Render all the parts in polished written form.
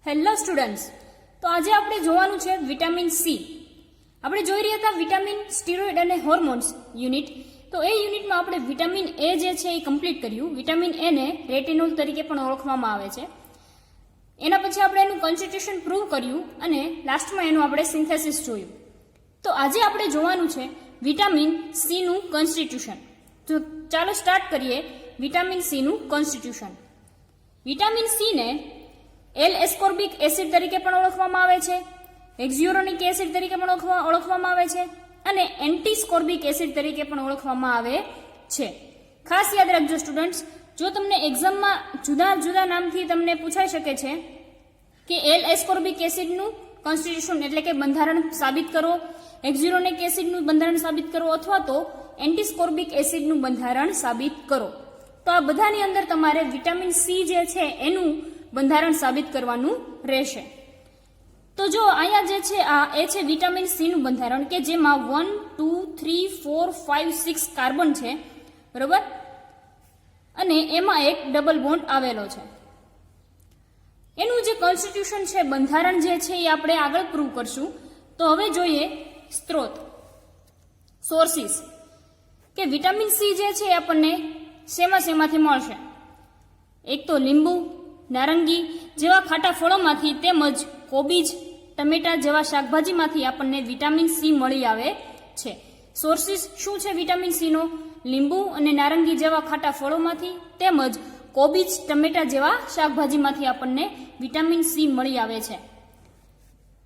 Hello students, તો આજે આપણે જોવાનું છે વિટામિન સી. આપણે જોઈ રહ્યા હતા વિટામિન, સ્ટીરોઇડ અને હોર્મોન્સ યુનિટ. તો એ યુનિટમાં આપણે વિટામિન એ જે છે એ કમ્પ્લીટ કર્યું. વિટામિન એને રેટિનોલ તરીકે પણ ઓળખવામાં આવે છે. એના પછી આપણે એનું કોન્સ્ટિટ્યુશન પ્રૂવ કર્યું અને લાસ્ટમાં એનું આપણે સિન્થેસિસ જોયું. તો આજે આપણે જોવાનું છે વિટામિન સી નું કોન્સ્ટિટ્યુશન. તો ચાલો સ્ટાર્ટ કરીએ વિટામિન સી નું કોન્સ્ટિટ્યુશન. વિટામિન સી ને એલ એસ્કોર્બિક એસિડ તરીકે પણ ઓળખવામાં આવે છે, હેક્ઝ્યુરોનિક એસિડ તરીકે પણ ઓળખવામાં આવે છે અને એન્ટીસ્કોર્બિક એસિડ તરીકે પણ ઓળખવામાં આવે છે. ખાસ યાદ રાખજો સ્ટુડન્ટ્સ, જો તમને એક્ઝામમાં જુદા જુદા નામથી તમને પૂછાઈ શકે છે કે એલ એસ્કોર્બિક એસિડનું કોન્સ્ટિટ્યુશન એટલે કે બંધારણ સાબિત કરો, હેક્ઝ્યુરોનિક એસિડનું બંધારણ સાબિત કરો અથવા તો એન્ટીસ્કોર્બિક એસિડનું બંધારણ સાબિત કરો. તો આ બધાની અંદર તમારે વિટામિન સી જે છે એનું બંધારણ સાબિત કરવાનું રહેશે. તો જો અહીંયા જે છે એ છે વિટામિન સી નું બંધારણ કે જેમાં 1, 2, 3, 4, 5, 6 કાર્બન છે, બરોબર, અને એમાં એક ડબલ બોન્ડ આવેલો છે. એનું જે કોન્સ્ટિટ્યુશન છે, બંધારણ જે છે એ આપણે આગળ પ્રૂવ કરશું. તો હવે જોઈએ સ્ત્રોત, સોર્સિસ, કે વિટામિન સી જે છે એ આપણને શેમાંથી મળશે. એક તો લીંબુ, નારંગી જેવા ખાટા ફળોમાંથી તેમજ કોબીજ, ટમેટા જેવા શાકભાજીમાંથી આપણને વિટામિન સી મળી આવે છે. સોર્સિસ શું છે વિટામિન સી નો? લીંબુ અને નારંગી જેવા ખાટા ફળોમાંથી તેમજ કોબીજ, ટમેટા જેવા શાકભાજીમાંથી આપણને વિટામિન સી મળી આવે છે.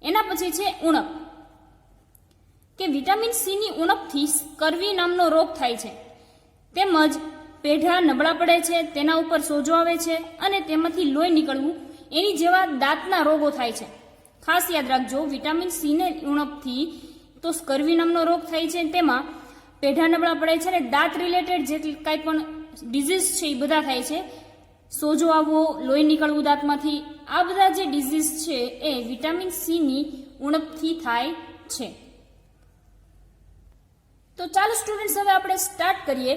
એના પછી છે ઉણપ, કે વિટામિન સી ની ઉણપથી સ્કર્વી નામનો રોગ થાય છે તેમજ પેઢા નબળા પડે છે, તેના ઉપર સોજો આવે છે અને તેમાંથી લોહી નીકળવું એની જેવા દાંતના રોગો થાય છે. ખાસ યાદ રાખજો, વિટામિન સી ને ઉણપથી તો સ્કર્વી નામનો રોગ થાય છે, તેમાં પેઢા નબળા પડે છે અને દાંત રિલેટેડ જે કાંઈ પણ ડિઝીઝ છે એ બધા થાય છે. સોજો આવવો, લોહી નીકળવું દાંતમાંથી, આ બધા જે ડિઝીઝ છે એ વિટામિન સી ની ઉણપથી થાય છે. તો ચાલો સ્ટુડન્ટ્સ, હવે આપણે સ્ટાર્ટ કરીએ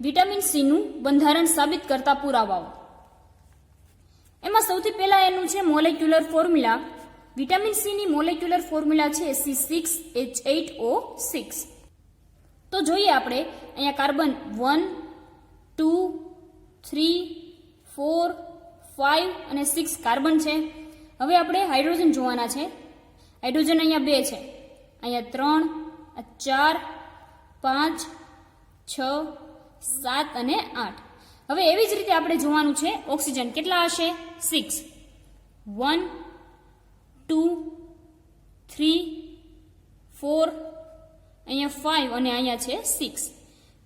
વિટામિન સી નું બંધારણ સાબિત કરતા પુરાવાઓ. એમાં સૌથી પહેલા એનું છે મોલેક્યુલર ફોર્મ્યુલા. વિટામિન સી ની મોલેક્યુલર ફોર્મ્યુલા છે C6H8O6. તો જોઈએ આપણે અહીંયા કાર્બન 1, 2, 3, 4, 5 અને 6 કાર્બન છે. હવે આપણે હાઇડ્રોજન જોવાના છે. હાઇડ્રોજન અહીંયા 2 છે, અહીંયા 3, 4, 5, 6, 7 અને 8. હવે એવી જ રીતે આપણે જોવાનું છે ઓક્સિજન. કેટલા હશે? 6. 1, 2, 3, 4, અહીંયા 5 અને અહીંયા છે 6.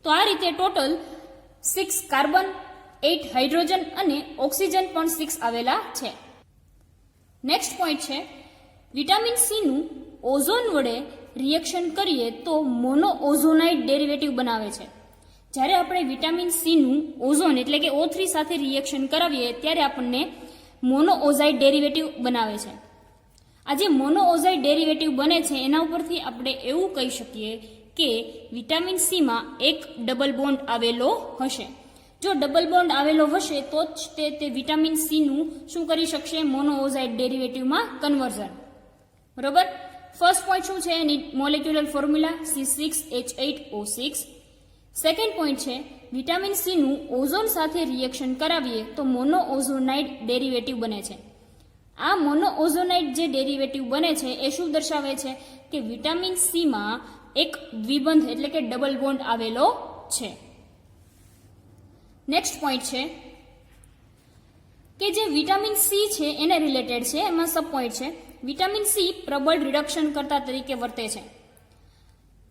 તો આ રીતે ટોટલ 6 કાર્બન, 8 હાઇડ્રોજન અને ઓક્સિજન પણ 6 આવેલા છે. નેક્સ્ટ પોઈન્ટ છે વિટામિન સી નું ઓઝોન વડે રિએક્શન કરીએ તો મોનો ઓઝોનાઇડ ડેરિવેટિવ બનાવે છે. જ્યારે આપણે વિટામિન સી નું ઓઝોન એટલે કે O3 સાથે રિએક્શન કરાવીએ ત્યારે આપણને મોનોઓઝાઇડ ડેરિવેટિવ બનાવે છે. આ જે મોનોઓઝાઇડ ડેરિવેટિવ બને છે એના ઉપરથી આપણે એવું કહી શકીએ કે વિટામિન સીમાં એક ડબલ બોન્ડ આવેલો હશે. જો ડબલ બોન્ડ આવેલો હશે તો જ તે વિટામિન સીનું શું કરી શકશે? મોનોઓઝાઇડ ડેરિવેટિવમાં કન્વર્ઝન. બરોબર. ફર્સ્ટ પોઈન્ટ શું છે? એની molecular formula C6H8O6. Second point છે વિટામિન સી નું ઓઝોન સાથે રિએક્શન કરાવીએ તો મોનોઓઝોનાઇડ ડેરિવેટિવ બને છે. આ મોનોઓઝોનાઇડ જે ડેરિવેટિવ બને છે એ શું દર્શાવે છે? કે વિટામિન સીમાં એક દ્વિબંધ એટલે કે ડબલ બોન્ડ આવેલો છે. નેક્સ્ટ પોઈન્ટ છે કે જે વિટામિન સી છે એને રિલેટેડ છે, એમાં સબ પોઈન્ટ છે વિટામિન સી પ્રબળ રિડક્શન કરતા તરીકે વર્તે છે.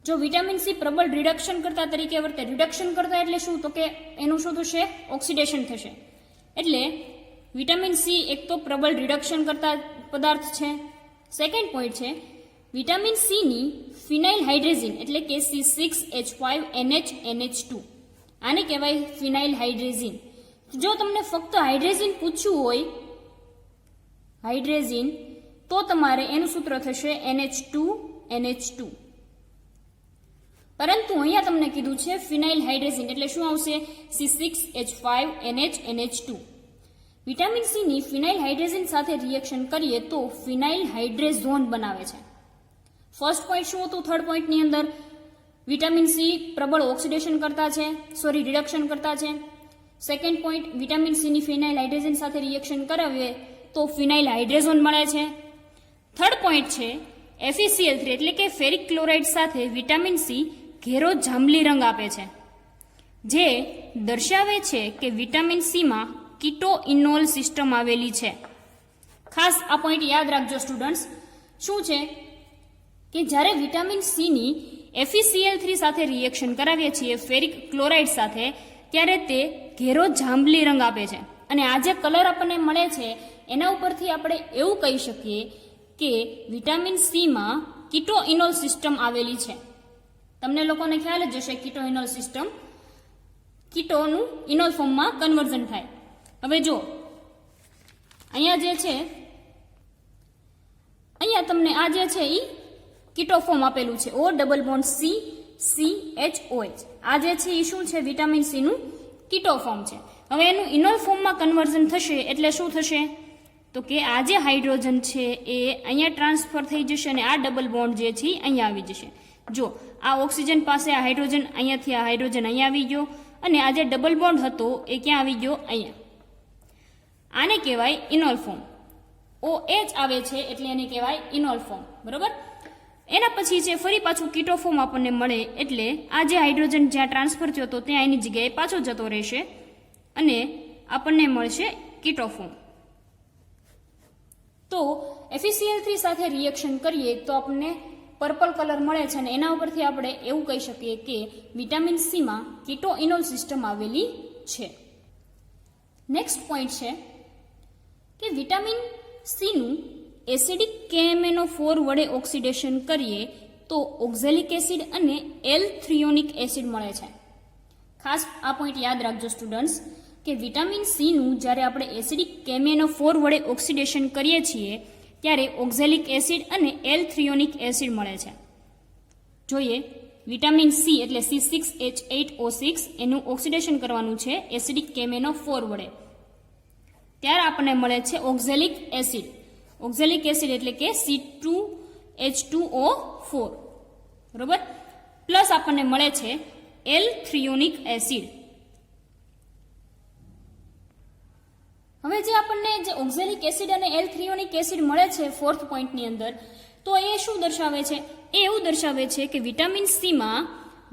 જો વિટામિન સી પ્રબળ રિડક્શન કરતા તરીકે વર્તે, રિડક્શન કરતા એટલે શું? તો કે એનું શું થશે? ઓક્સિડેશન થશે. એટલે વિટામિન સી એક તો પ્રબળ રિડક્શન કરતા પદાર્થ છે. સેકન્ડ પોઈન્ટ છે વિટામિન સી ની ફિનાઇલ હાઇડ્રેઝિન એટલે કે C6H5NH2. આને કહેવાય ફિનાઇલ હાઇડ્રેઝિન. જો તમને ફક્ત હાઇડ્રેઝિન પૂછ્યું હોય, હાઇડ્રેઝિન, તો તમારે એનું સૂત્ર થશે NH2NH2. પરંતુ અહીંયા તમને કીધું છે ફિનાઇલ હાઇડ્રેઝિન એટલે શું આવશે? C6H5NH2. વિટામિન સીની ફિનાઇલ હાઇડ્રેઝન સાથે રિએક્શન કરીએ તો ફિનાઇલ હાઇડ્રેઝોન બનાવે છે. ફર્સ્ટ પોઈન્ટ શું હતું થર્ડ પોઈન્ટની અંદર? વિટામિન સી પ્રબળ ઓક્સિડેશન કરતા છે, રિડક્શન કરતા છે. સેકન્ડ પોઈન્ટ, વિટામિન સીની ફિનાઇલ હાઇડ્રેઝન સાથે રિએક્શન કરાવીએ તો ફિનાઇલ હાઇડ્રેઝોન મળે છે. થર્ડ પોઈન્ટ છે FeCl3 એટલે કે ફેરિક ક્લોરાઇડ સાથે વિટામિન સી ઘેરો જાંબલી રંગ આપે છે, જે દર્શાવે છે કે વિટામિન સીમાં કીટોઇનોલ સિસ્ટમ આવેલી છે. ખાસ આ પોઈન્ટ યાદ રાખજો સ્ટુડન્ટ્સ. શું છે કે જ્યારે વિટામિન સીની FeCl3 સાથે રિએક્શન કરાવીએ છીએ ફેરિક ક્લોરાઇડ સાથે, ત્યારે તે ઘેરો જાંબલી રંગ આપે છે. અને આ જે કલર આપણને મળે છે એના ઉપરથી આપણે એવું કહી શકીએ કે વિટામિન સીમાં કીટોઇનોલ સિસ્ટમ આવેલી છે. તમને લોકોને ખ્યાલ જ હશે કીટોઇનોલ સિસ્ટમ, કીટોનું ઇનોલ ફોર્મમાં કન્વર્ઝન થાય. હવે જો અહીંયા જે છે, અહીંયા તમને આ જે છે એ કીટો ફોર્મ આપેલું છે, O ડબલ બોન્ડ CCHOH. આ જે છે એ શું છે? વિટામિન સીનું કીટો ફોર્મ છે. હવે એનું ઇનોલ ફોર્મમાં કન્વર્ઝન થશે એટલે શું થશે? તો કે આ જે હાઇડ્રોજન છે એ અહીંયા ટ્રાન્સફર થઈ જશે અને આ ડબલ બોન્ડ જે છે અહીંયા આવી જશે. જો આ ઓક્સિજન પાસે આ હાઇડ્રોજન, અહીંયાથી આ હાઇડ્રોજન અહીંયા આવી ગયો અને આ જે ડબલ બોન્ડ હતો એ ક્યાં આવી ગયો? અહીંયા. આને કહેવાય ઇનોલ ફોર્મ. OH આવે છે એટલે એને કહેવાય ઇનોલ ફોર્મ. બરોબર? એના પછી છે ફરી પાછું કીટો ફોર્મ આપણને મળે એટલે આ જે હાઇડ્રોજન જ્યાં ટ્રાન્સફર થયો હતો ત્યાં એની જગ્યાએ પાછો જતો રહેશે અને આપણને મળશે કીટો ફોર્મ. તો FeCl3 સાથે રિએક્શન કરીએ તો આપણને પર્પલ કલર મળે છે અને એના ઉપરથી આપણે એવું કહી શકીએ કે વિટામિન સીમાં કીટોઇનોલ સિસ્ટમ આવેલી છે. નેક્સ્ટ પોઈન્ટ છે કે વિટામિન સીનું એસિડિક KMnO4 વડે ઓક્સિડેશન કરીએ તો ઓક્ઝેલિક એસિડ અને L-થ્રિયોનિક એસિડ મળે છે. ખાસ આ પોઈન્ટ યાદ રાખજો સ્ટુડન્ટ્સ કે વિટામિન સીનું જ્યારે આપણે એસિડિક KMnO4 વડે ઓક્સિડેશન કરીએ છીએ ત્યારે ઓક્ઝેલિક એસિડ અને L-થ્રિયોનિક એસિડ મળે છે. જોઈએ, વિટામિન સી એટલે C6H8O6 એનું ઓક્સિડેશન કરવાનું છે એસિડિક KMnO4 વડે, ત્યારે આપણને મળે છે ઓક્ઝેલિક એસિડ. ઓક્ઝેલિક એસિડ એટલે કે C2H2O4. બરોબર? પ્લસ આપણને મળે છે L-થ્રિયોનિક એસિડ. હવે જે આપણને જે ઓક્ઝેલિક એસિડ અને L-થ્રિયોનિક એસિડ મળે છે ફોર્થ પોઈન્ટની અંદર, તો એ શું દર્શાવે છે? એ એવું દર્શાવે છે કે વિટામિન સીમાં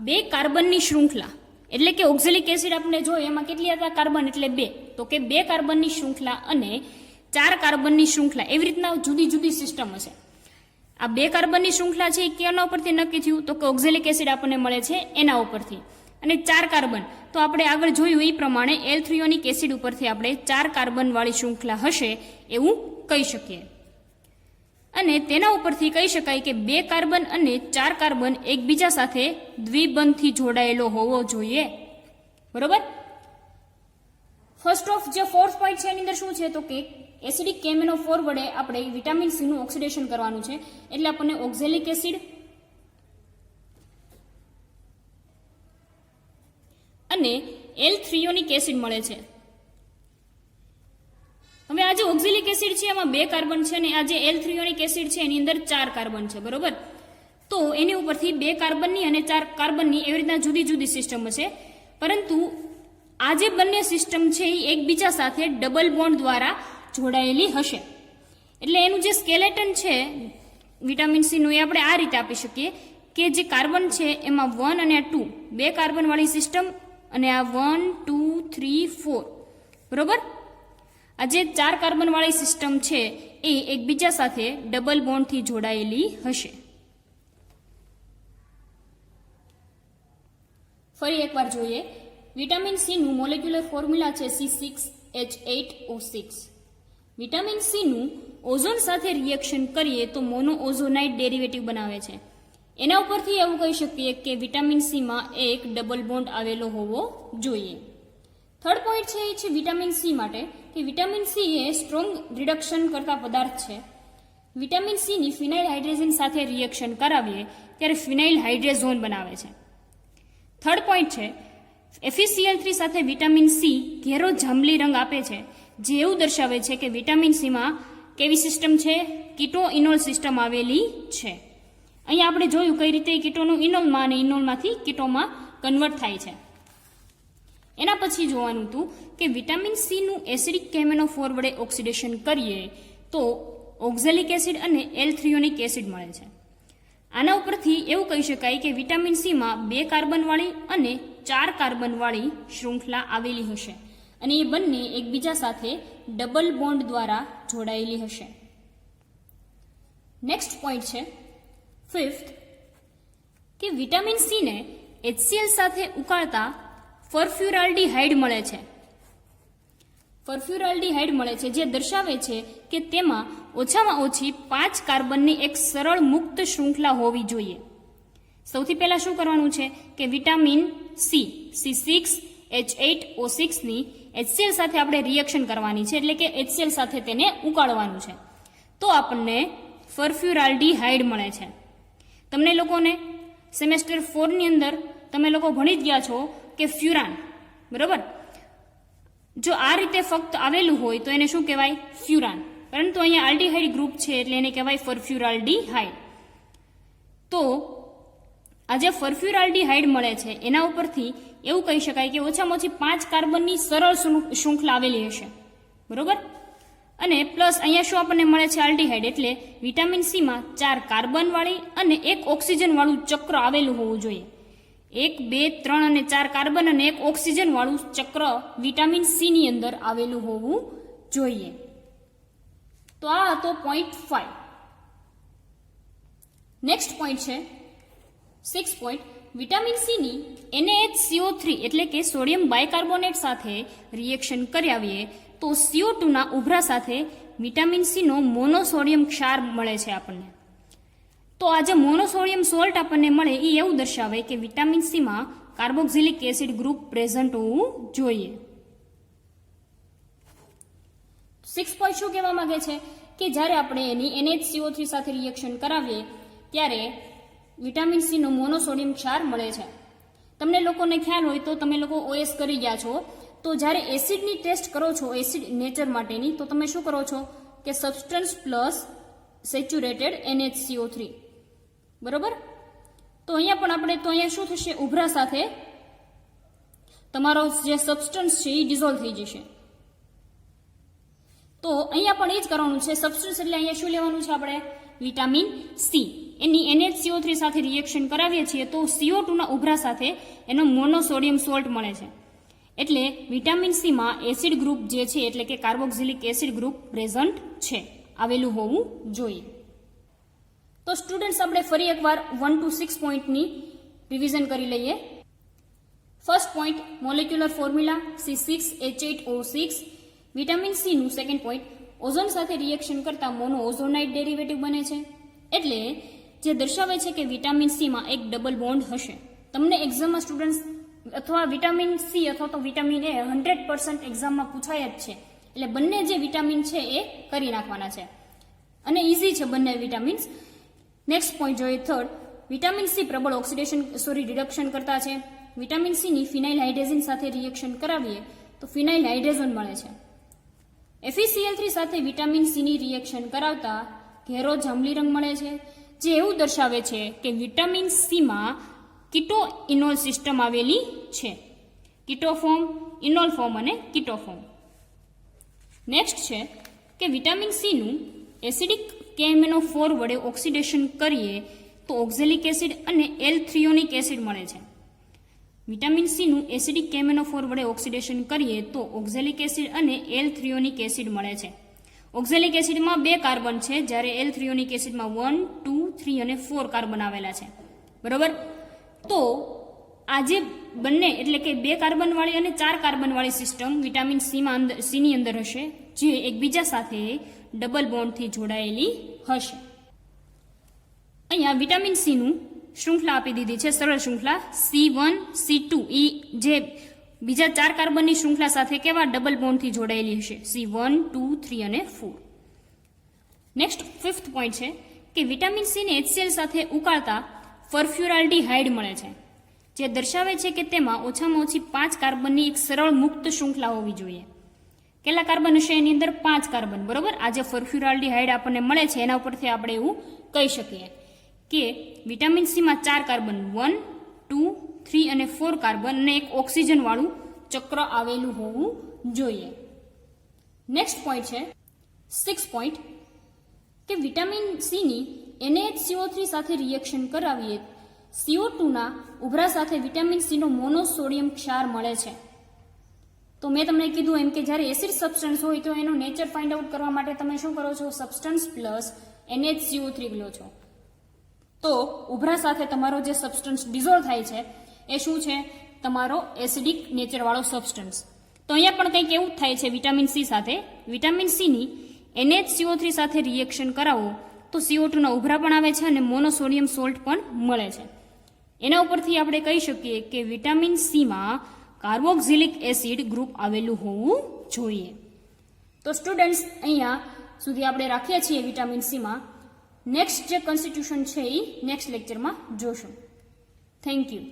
2 કાર્બનની શૃંખલા, એટલે કે ઓક્ઝેલિક એસિડ આપણે જોઈએ એમાં કેટલી હતા કાર્બન એટલે 2, તો કે 2 કાર્બનની શૃંખલા અને 4 કાર્બનની શૃંખલા, એવી રીતના જુદી જુદી સિસ્ટમ હશે. આ 2 કાર્બનની શૃંખલા છે એ કેના ઉપરથી નક્કી થયું? તો કે ઓક્ઝેલિક એસિડ આપણને મળે છે એના ઉપરથી. અને 4 કાર્બન તો આપણે આગળ જોયું એ પ્રમાણે L-થ્રિયોનિક એસિડ ઉપરથી આપણે 4 કાર્બન વાળી શૃંખલા હશે એવું કહી શકીએ. અને તેના ઉપરથી કહી શકાય કે 2 કાર્બન અને 4 કાર્બન એકબીજા સાથે દ્વિબંધથી જોડાયેલો હોવો જોઈએ. બરોબર? ફર્સ્ટ ઓફ જે ફોર્થ પોઈન્ટ છે એની અંદર શું છે? તો કે એસિડિક KMnO4 વડે આપણે વિટામિન સીનું ઓક્સિડેશન કરવાનું છે એટલે આપણને ઓક્ઝેલિક એસિડ અને L-થ્રિયોનિક એસિડ મળે છે. હવે આ જે ઓક્ઝેલિક એસિડ છે એમાં 2 કાર્બન છે અને આ જે L-થ્રિયોનિક એસિડ છે એની અંદર 4 કાર્બન છે. બરોબર? તો એની ઉપરથી 2 કાર્બનની અને 4 કાર્બનની એવી રીતના જુદી જુદી સિસ્ટમ હશે, પરંતુ આ જે બંને સિસ્ટમ છે એ એકબીજા સાથે ડબલ બોન્ડ દ્વારા જોડાયેલી હશે. એટલે એનું જે સ્કેલેટન છે વિટામિન સીનું એ આપણે આ રીતે આપી શકીએ કે જે કાર્બન છે એમાં 1 અને 2 2 કાર્બન વાળી સિસ્ટમ અને આ 1 2 3 4. બરોબર? આ જે 4 કાર્બન વાળી સિસ્ટમ છે એ એકબીજા સાથે ડબલ બોન્ડથી જોડાયેલી હશે. ફરી એકવાર જોઈએ, વિટામિન સીનું મોલેક્યુલર ફોર્મ્યુલા છે C6H8O6. વિટામિન સીનું ઓઝોન સાથે રિએક્શન કરીએ તો મોનો ઓઝોનાઇડ ડેરિવેટિવ બનાવે છે. એના ઉપરથી એવું કહી શકીએ કે વિટામિન સીમાં એક ડબલ બોન્ડ આવેલો હોવો જોઈએ. થર્ડ પોઈન્ટ છે એ છે વિટામિન સી માટે કે વિટામિન સી એ સ્ટ્રોંગ રિડક્શન કરતા પદાર્થ છે. વિટામિન સીની ફિનાઇલ હાઇડ્રેઝન સાથે રિએક્શન કરાવીએ ત્યારે ફિનાઇલ હાઇડ્રેઝોન બનાવે છે. થર્ડ પોઈન્ટ છે FeCl3 સાથે વિટામિન સી ઘેરો જાંબલી રંગ આપે છે, જે એવું દર્શાવે છે કે વિટામિન સીમાં કેવી સિસ્ટમ છે, કીટો ઇનોલ સિસ્ટમ આવેલી છે. અહીંયા આપણે જોયું કઈ રીતે કીટોનું ઇનોલમાં અને ઇનોલમાંથી કીટોમાં કન્વર્ટ થાય છે. એના પછી જોવાનું હતું કે વિટામિન સીનું એસિડિક કેમેનોફોર વડે ઓક્સિડેશન કરીએ તો ઓક્ઝેલિક એસિડ અને એલ-થ્રીયોનિક એસિડ મળે છે. આના ઉપરથી એવું કહી શકાય કે વિટામિન સીમાં 2 કાર્બનવાળી અને 4 કાર્બનવાળી શૃંખલા આવેલી હશે અને એ બંને એકબીજા સાથે ડબલ બોન્ડ દ્વારા જોડાયેલી હશે. નેક્સ્ટ પોઈન્ટ છે 5th કે વિટામિન સીને HCl સાથે ઉકાળતા ફરફ્યુરાલ્ડીહાઇડ મળે છે. ફરફ્યુરાલ્ડીહાઇડ મળે છે જે દર્શાવે છે કે તેમાં ઓછામાં ઓછી 5 કાર્બનની એક સરળ મુક્ત શૃંખલા હોવી જોઈએ. સૌથી પહેલા શું કરવાનું છે કે વિટામિન સી C6H8O6 ની HCl સાથે આપણે રિએક્શન કરવાની છે, એટલે કે HCl સાથે તેને ઉકાળવાનું છે. તો આપણને ફરફ્યુરાલ્ડીહાઇડ મળે છે. તમને લોકોને સેમેસ્ટર 4 ની અંદર તમે લોકો ભણી જ ગયા છો કે ફ્યુરાન, બરોબર? જો આ રીતે ફક્ત આવેલું હોય તો એને શું કહેવાય? ફ્યુરાન. પરંતુ અહીંયા આલ્ડીહાઇડ ગ્રુપ છે એટલે એને કહેવાય ફરફ્યુરાલ્ડીહાઇડ. તો આ જે ફરફ્યુરાલ્ડીહાઇડ મળે છે એના ઉપરથી એવું કહી શકાય કે ઓછામાં ઓછી 5 કાર્બનની સરળ શૃંખલા આવેલી હશે, બરોબર? અને પ્લસ અહીંયા શું આપણને મળે છે? આલ્ડીહાઇડ. એટલે વિટામિન સીમાં 4 કાર્બનવાળી અને 1 ઓક્સિજનવાળું ચક્ર આવેલું હોવું જોઈએ. 1, 2, 3 અને 4 કાર્બન અને 1 ઓક્સિજન વાળું ચક્ર વિટામિન સી ની અંદર આવેલું હોવું જોઈએ. તો આ હતો પોઈન્ટ 5. નેક્સ્ટ પોઈન્ટ છે 6 પોઈન્ટ. વિટામિન સી ની NaHCO3 એટલે કે સોડિયમ બાયકાર્બોનેટ સાથે રિએક્શન કરાવીએ તો CO2 ના ઉભરા સાથે વિટામિન સી નો મોનોસોડિયમ ક્ષાર મળે છે આપણને. તો આ જે મોનોસોડિયમ સોલ્ટ આપણને મળે એ એવું દર્શાવે કે વિટામિન સીમાં કાર્બોક્સિલિક એસિડ ગ્રુપ પ્રેઝન્ટ હોવું જોઈએ. 6 પોઈન્ટ શું કહેવા માંગે છે કે જ્યારે આપણે એની NaHCO3 સાથે રિએક્શન કરાવીએ ત્યારે વિટામિન સી નો મોનોસોડિયમ ક્ષાર મળે છે. તમને લોકોને ખ્યાલ હોય તો તમે લોકો OS કરી ગયા છો, તો જ્યારે એસિડની ટેસ્ટ કરો છો એસિડ નેચર માટેની, તો તમે શું કરો છો કે સબસ્ટન્સ પ્લસ સેચ્યુરેટેડ NaCO3, બરોબર? તો અહીંયા પણ આપણે તો અહીંયા શું થશે? ઉભરા સાથે તમારો જે સબસ્ટન્સ છે એ ડિઝોલ્વ થઈ જશે. તો અહીંયા પણ એ જ કરવાનું છે. સબસ્ટન્સ એટલે અહીંયા શું લેવાનું છે આપણે? Vitamin C. એની NaCO3 સાથે રિએક્શન કરાવીએ છીએ તો CO2 ના ઉભરા સાથે એનો મોનોસોડિયમ સોલ્ટ મળે છે. એટલે વિટામિન સીમાં એસિડ ગ્રુપ જે છે એટલે કે કાર્બોક્સિલિક એસિડ ગ્રુપ પ્રેઝન્ટ છે, આવેલું હોવું જોઈએ. તો સ્ટુડન્ટ્સ આપણે ફરી એકવાર 1 to 6 પોઈન્ટની રિવિઝન કરી લઈએ. First point molecular formula C6H8O6. Vitamin C નું સેકન્ડ પોઈન્ટ ઓઝોન સાથે રિએક્શન કરતા મોનો ઓઝોનાઇડ ડેરિવેટિવ બને છે, એટલે જે દર્શાવે છે કે વિટામિન સીમાં એક ડબલ બોન્ડ હશે. તમને એક્ઝામમાં સ્ટુડન્ટ્સ અથવા વિટામિન સી અથવા તો વિટામિન એ 100% એક્ઝામમાં પૂછાય જ છે. એટલે બંને જે વિટામિન છે એ કરી નાખવાના છે અને ઇઝી છે બંને વિટામિન્સ. નેક્સ્ટ પોઈન્ટ જોઈએ થર્ડ. વિટામિન સી પ્રબળ રિડક્શન કરતા છે. વિટામિન સી ની ફિનાઇલ હાઇડ્રેઝિન સાથે રિએક્શન કરાવીએ તો ફિનાઇલ હાઇડ્રેઝન મળે છે. FeCl3 સાથે વિટામિન સી ની રિએક્શન કરાવતા ઘેરો જાંબલી રંગ મળે છે, જે એવું દર્શાવે છે કે વિટામિન સીમાં કીટો ઇનોલ સિસ્ટમ આવેલી છે. કીટો ફોર્મ, ઇનોલ ફોર્મ અને કીટો ફોર્મ. નેક્સ્ટ છે કે વિટામિન સી નું એસિડિક કેમેનોફોર વડે ઓક્સિડેશન કરીએ તો ઓક્ઝેલિક એસિડ અને એલ-થ્રીયોનિક એસિડ મળે છે. વિટામિન સી નું એસિડિક કેમેનોફોર વડે ઓક્સિડેશન કરીએ તો ઓક્ઝેલિક એસિડ અને એલ-થ્રીયોનિક એસિડ મળે છે. ઓક્ઝેલિક એસિડમાં 2 કાર્બન છે, જ્યારે એલ-થ્રીયોનિક એસિડમાં 1, 2, 3 અને 4 કાર્બન આવેલા છે, બરોબર? તો આ જે બંને એટલે કે 2 કાર્બનવાળી અને 4 કાર્બનવાળી સિસ્ટમ વિટામિન સીની અંદર હશે, જે એકબીજા સાથે ડબલ બોન્ડથી જોડાયેલી હશે. અહીંયા વિટામિન સીનું શૃંખલા આપી દીધી છે, સરળ શૃંખલા C1, C2. એ જે બીજા 4 કાર્બનની શૃંખલા સાથે કેવા ડબલ બોન્ડથી જોડાયેલી હશે? C1, 2, 3 અને 4. નેક્સ્ટ 5th પોઈન્ટ છે કે વિટામિન સીને HCl સાથે ઉકાળતા ફરફ્યુરાલ્ડીહાઇડ મળે છે, જે દર્શાવે છે કે તેમાં ઓછામાં ઓછી 5 કાર્બનની એક સરળ મુક્ત શૃંખલા હોવી જોઈએ. કેટલા કાર્બન હશે એની અંદર? 5 કાર્બન, બરોબર. આ જે ફોસ્ફોરાલ્ડિહાઇડ આપણને મળે છે એના ઉપરથી આપણે એવું કહી શકીએ કે વિટામિન સીમાં 4 કાર્બન 1, 2, 3 અને 4 કાર્બન અને એક ઓક્સિજન વાળું ચક્ર આવેલું હોવું જોઈએ. નેક્સ્ટ પોઈન્ટ છે 6 પોઈન્ટ કે વિટામિન સીની NaHCO3 સાથે રિએક્શન કરાવીએ CO2 ના ઉભરા સાથે વિટામિન સીનો મોનોસોડિયમ ક્ષાર મળે છે. તો મેં તમને કીધું એમ કે જ્યારે એસિડ સબસ્ટન્સ હોય તો એનો નેચર ફાઇન્ડ આઉટ કરવા માટે તમે શું કરો છો? સબસ્ટન્સ પ્લસ NaHCO3 લો છો. તો ઉભરા સાથે તમારો જે સબસ્ટન્સ ડિઝોલ્વ થાય છે એ શું છે? તમારો એસિડિક નેચરવાળો સબસ્ટન્સ. તો અહીંયા પણ કંઈક એવું જ થાય છે વિટામિન સી સાથે. વિટામિન સીની NaHCO3 સાથે રિએક્શન કરાવો તો CO2 ના ઉભરા પણ આવે છે અને મોનોસોડિયમ સોલ્ટ પણ મળે છે. એના ઉપરથી આપણે કહી શકીએ કે વિટામિન સીમાં કાર્બોક્સિલિક એસિડ ગ્રુપ આવેલું હોવું જોઈએ. તો સ્ટુડન્ટ્સ અહીંયા સુધી આપણે રાખીએ છીએ વિટામિન સીમાં. નેક્સ્ટ જે કોન્સ્ટિટ્યુશન છે એ નેક્સ્ટ લેક્ચરમાં જોશું. Thank you.